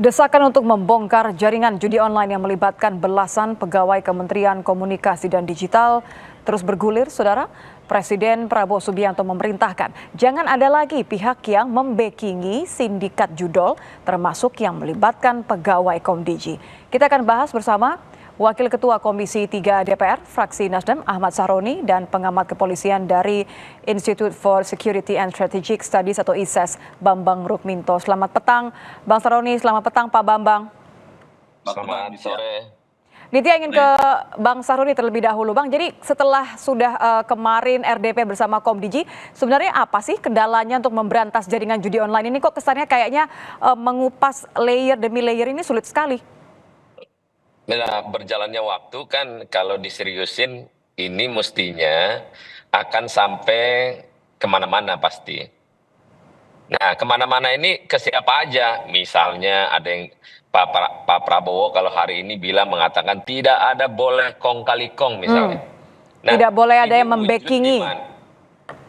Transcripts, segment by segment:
Desakan untuk membongkar jaringan judi online yang melibatkan belasan pegawai Kementerian Komunikasi dan Digital terus bergulir, Saudara. Presiden Prabowo Subianto memerintahkan jangan ada lagi pihak yang membekingi sindikat judol termasuk yang melibatkan pegawai Komdiji. Kita akan bahas bersama Wakil Ketua Komisi 3 DPR, fraksi Nasdem Ahmad Sahroni dan pengamat kepolisian dari Institute for Security and Strategic Studies atau ISES, Bambang Rukminto. Selamat petang, Bang Sahroni. Selamat petang, Pak Bambang. Selamat sore. Nitya ingin ke Bang Sahroni terlebih dahulu, Bang. Jadi setelah sudah kemarin RDP bersama Komdiji, sebenarnya apa sih kendalanya untuk memberantas jaringan judi online ini? Kok kesannya kayaknya mengupas layer demi layer ini sulit sekali? Nah, berjalannya waktu kan kalau diseriusin ini mestinya akan sampai kemana-mana pasti. Nah, kemana-mana ini ke siapa aja? Misalnya ada yang Pak Prabowo kalau hari ini bilang mengatakan tidak ada boleh kong kali kong misalnya. Nah, tidak boleh ada ini yang membekingi.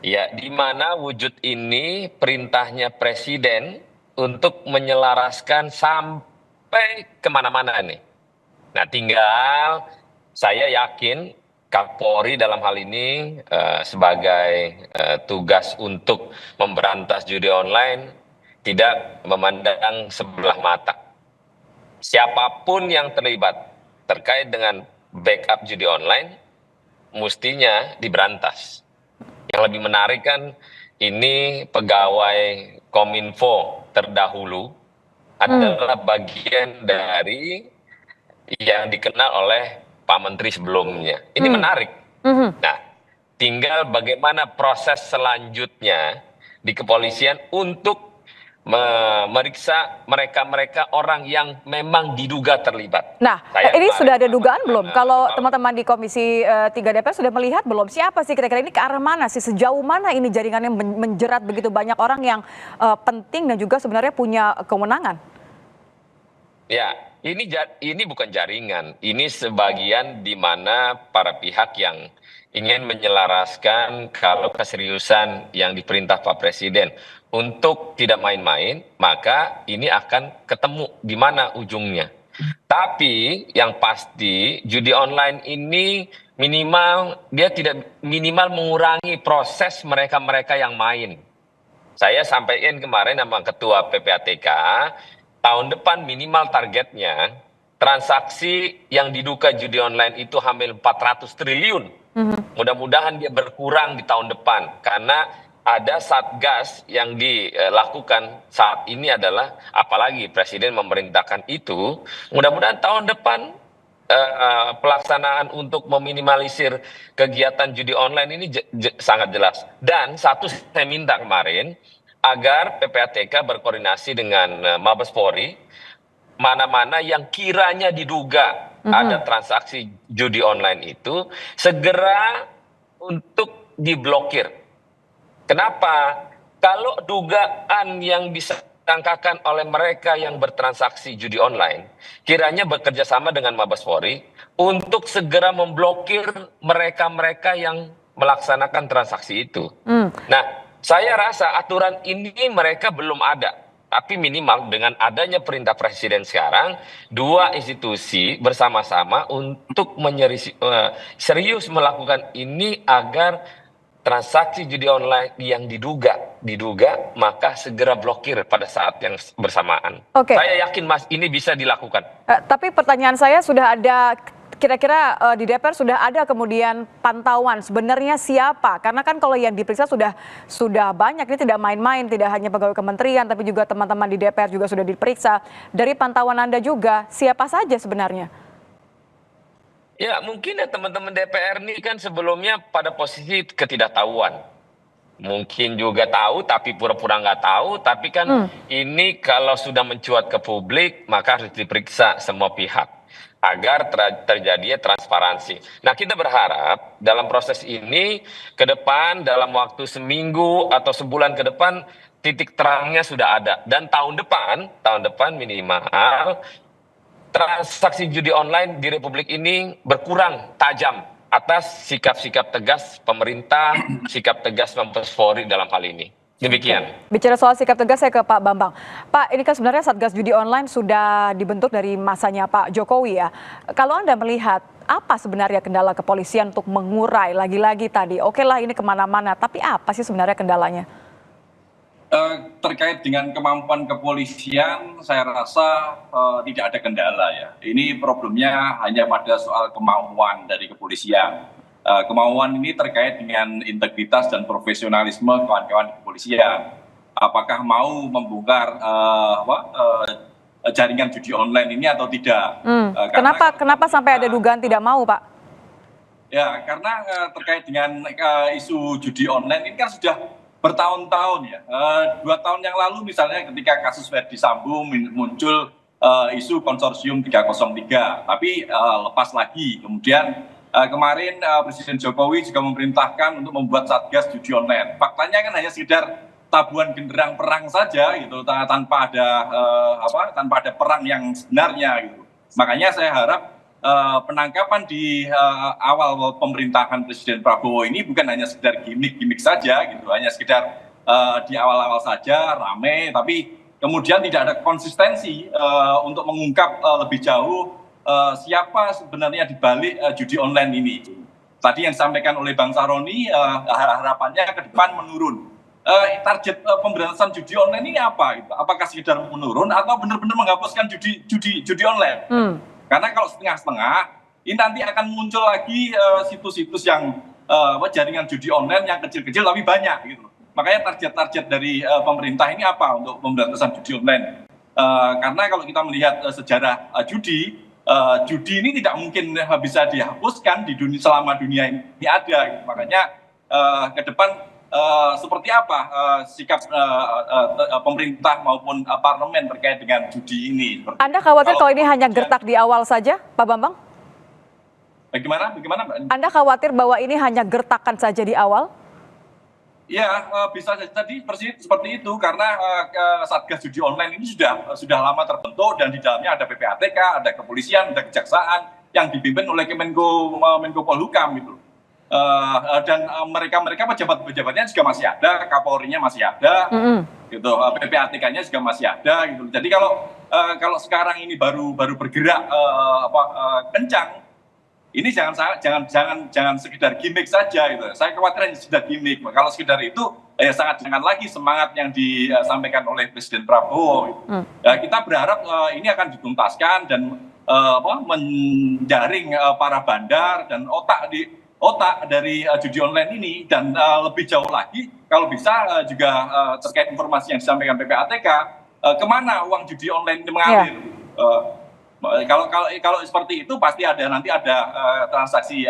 Ya, di mana wujud ini perintahnya Presiden untuk menyelaraskan sampai kemana-mana nih. Nah, tinggal saya yakin Kapolri dalam hal ini sebagai tugas untuk memberantas judi online tidak memandang sebelah mata. Siapapun yang terlibat terkait dengan backup judi online mestinya diberantas. Yang lebih menarik kan ini pegawai Kominfo terdahulu adalah bagian dari yang dikenal oleh Pak Menteri sebelumnya. Ini menarik. Nah, tinggal bagaimana proses selanjutnya di kepolisian untuk memeriksa mereka-mereka orang yang memang diduga terlibat. Nah, ini sudah ada dugaan belum? Kalau teman-teman di Komisi 3 DPR sudah melihat belum? Siapa sih kira-kira ini, ke arah mana sih? Sejauh mana ini jaringannya menjerat begitu banyak orang yang penting dan juga sebenarnya punya kewenangan? Ya, ini bukan jaringan, ini sebagian di mana para pihak yang ingin menyelaraskan kalau keseriusan yang diperintah Pak Presiden untuk tidak main-main, maka ini akan ketemu di mana ujungnya. Tapi yang pasti judi online ini minimal dia tidak minimal mengurangi proses mereka-mereka yang main. Saya sampaikan kemarin sama Ketua PPATK, tahun depan minimal targetnya transaksi yang diduga judi online itu hampir 400 triliun. Mudah-mudahan dia berkurang di tahun depan karena ada satgas yang dilakukan saat ini adalah apalagi Presiden memerintahkan itu. Mudah-mudahan tahun depan pelaksanaan untuk meminimalisir kegiatan judi online ini sangat jelas. Dan satu saya minta kemarin agar PPATK berkoordinasi dengan Mabes Polri, mana-mana yang kiranya diduga ada transaksi judi online itu segera untuk diblokir. Kenapa? Kalau dugaan yang disangkakan oleh mereka yang bertransaksi judi online, kiranya bekerja sama dengan Mabes Polri untuk segera memblokir mereka-mereka yang melaksanakan transaksi itu. Nah, saya rasa aturan ini mereka belum ada. Tapi minimal dengan adanya perintah Presiden sekarang, dua institusi bersama-sama untuk serius melakukan ini agar transaksi judi online yang diduga maka segera blokir pada saat yang bersamaan. Saya yakin Mas ini bisa dilakukan. Tapi pertanyaan saya, sudah ada kira-kira di DPR sudah ada kemudian pantauan sebenarnya siapa? Karena kan kalau yang diperiksa sudah banyak, ini tidak main-main, tidak hanya pegawai kementerian tapi juga teman-teman di DPR juga sudah diperiksa. Dari pantauan Anda juga, siapa saja sebenarnya? Ya, mungkin ya teman-teman DPR ini kan sebelumnya pada posisi ketidaktahuan. Mungkin juga tahu tapi pura-pura nggak tahu, tapi kan ini kalau sudah mencuat ke publik maka harus diperiksa semua pihak agar terjadi transparansi. Nah, kita berharap dalam proses ini ke depan dalam waktu seminggu atau sebulan ke depan titik terangnya sudah ada, dan tahun depan minimal transaksi judi online di Republik ini berkurang tajam atas sikap-sikap tegas pemerintah, sikap tegas Mabes Polri dalam hal ini. Demikian. Bicara soal sikap tegas, saya ke Pak Bambang. Pak, ini kan sebenarnya Satgas Judi Online sudah dibentuk dari masanya Pak Jokowi ya. Kalau Anda melihat apa sebenarnya kendala kepolisian untuk mengurai lagi-lagi tadi? Oke lah ini kemana-mana, tapi apa sih sebenarnya kendalanya? Terkait dengan kemampuan kepolisian, saya rasa tidak ada kendala ya. Ini problemnya hanya pada soal kemauan dari kepolisian. Kemauan ini terkait dengan integritas dan profesionalisme kawan-kawan di kepolisian. Apakah mau membongkar jaringan judi online ini atau tidak? Kenapa sampai ada dugaan tidak mau, Pak? Ya, karena terkait dengan isu judi online ini kan sudah bertahun-tahun ya. 2 tahun yang lalu misalnya ketika kasus Verdi Sambo muncul isu konsorsium 303, tapi lepas lagi. Kemudian kemarin Presiden Jokowi juga memerintahkan untuk membuat Satgas Judi Online. Faktanya kan hanya sekedar tabuhan genderang perang saja gitu, tanpa ada perang yang sebenarnya gitu. Makanya saya harap penangkapan di awal pemerintahan Presiden Prabowo ini bukan hanya sekedar gimmick-gimmick saja gitu, hanya sekedar di awal-awal saja rame, tapi kemudian tidak ada konsistensi untuk mengungkap lebih jauh siapa sebenarnya di balik judi online ini. Tadi yang disampaikan oleh Bang Saroni, harapannya ke depan menurun. Target pemberantasan judi online ini apa? Gitu? Apakah sekedar menurun atau benar-benar menghapuskan judi online? Karena kalau setengah-setengah, ini nanti akan muncul lagi situs-situs yang jaringan judi online yang kecil-kecil tapi banyak gitu. Makanya target-target dari pemerintah ini apa untuk pemberantasan judi online? Karena kalau kita melihat sejarah judi ini tidak mungkin bisa dihapuskan di dunia selama dunia ini ada. Gitu. Makanya ke depan seperti apa sikap pemerintah maupun parlemen terkait dengan judi ini? Anda khawatir kalau ini hanya gertak di awal saja, Pak Bambang? Bagaimana, Mbak? Anda khawatir bahwa ini hanya gertakan saja di awal? Ya, bisa jadi seperti itu karena Satgas Judi Online ini sudah lama terbentuk dan di dalamnya ada PPATK, ada kepolisian, ada kejaksaan yang dipimpin oleh Menko Polhukam gitu. Dan mereka pejabat-pejabatnya juga masih ada, Kapolrinya masih ada, gitu, PPATK-nya juga masih ada, gitu. Jadi kalau sekarang ini baru bergerak kencang, ini jangan sekedar gimmick saja, gitu. Saya khawatir hanya sekedar gimmick. Kalau sekedar itu, jangan lagi semangat yang disampaikan oleh Presiden Prabowo. Gitu. Kita berharap ini akan dituntaskan dan menjaring para bandar dan otak dari judi online ini, dan lebih jauh lagi kalau bisa juga terkait informasi yang disampaikan PPATK, kemana uang judi online ini mengalir. Kalau seperti itu pasti nanti ada transaksi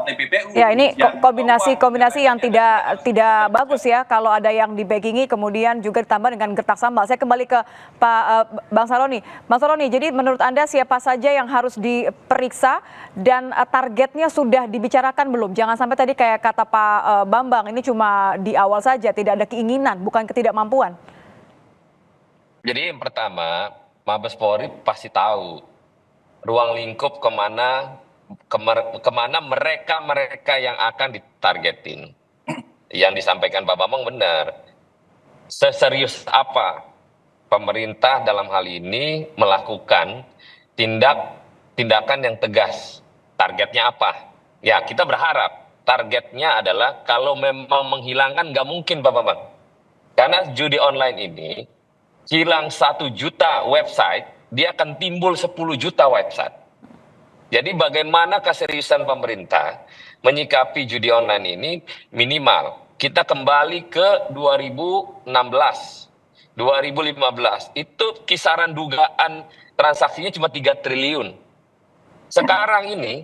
TPPU. Ya, ini kombinasi yang tidak bagus ya kalau ada yang dibackingi kemudian juga ditambah dengan gertak sambal. Saya kembali ke Pak Bang Saroni. Bang Saroni, jadi menurut Anda siapa saja yang harus diperiksa dan targetnya sudah dibicarakan belum? Jangan sampai tadi kayak kata Pak Bambang ini cuma di awal saja, tidak ada keinginan, bukan ketidakmampuan. Jadi yang pertama, Mabes Polri pasti tahu ruang lingkup kemana mereka yang akan ditargetin. Yang disampaikan Pak Bambang benar. Seserius apa pemerintah dalam hal ini melakukan tindakan yang tegas? Targetnya apa? Ya, kita berharap targetnya adalah kalau memang menghilangkan, nggak mungkin Pak Bambang. Karena judi online ini hilang 1 juta website, dia akan timbul 10 juta website. Jadi bagaimana keseriusan pemerintah menyikapi judi online ini? Minimal kita kembali ke 2016, 2015. Itu kisaran dugaan transaksinya cuma 3 triliun. Sekarang ini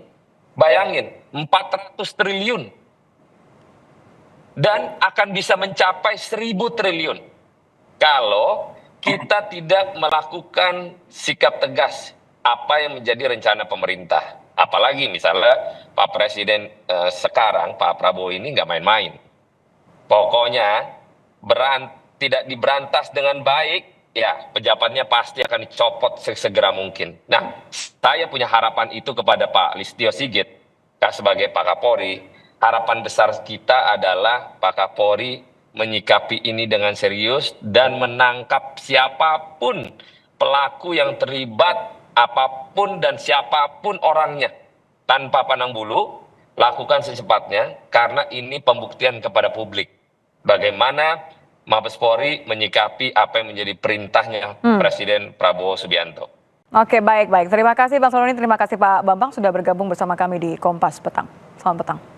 bayangin 400 triliun. Dan akan bisa mencapai 1.000 triliun. Kalau kita tidak melakukan sikap tegas apa yang menjadi rencana pemerintah. Apalagi misalnya Pak Presiden sekarang, Pak Prabowo ini nggak main-main. Pokoknya tidak diberantas dengan baik, ya pejabatnya pasti akan dicopot sesegera mungkin. Nah, saya punya harapan itu kepada Pak Listio Sigit sebagai Pak Kapolri. Harapan besar kita adalah Pak Kapolri menyikapi ini dengan serius dan menangkap siapapun pelaku yang terlibat, apapun dan siapapun orangnya, tanpa pandang bulu, lakukan secepatnya karena ini pembuktian kepada publik bagaimana Mabes Polri menyikapi apa yang menjadi perintahnya Presiden Prabowo Subianto. Oke, baik. Terima kasih Bang Soloni, terima kasih Pak Bambang sudah bergabung bersama kami di Kompas Petang. Selamat petang.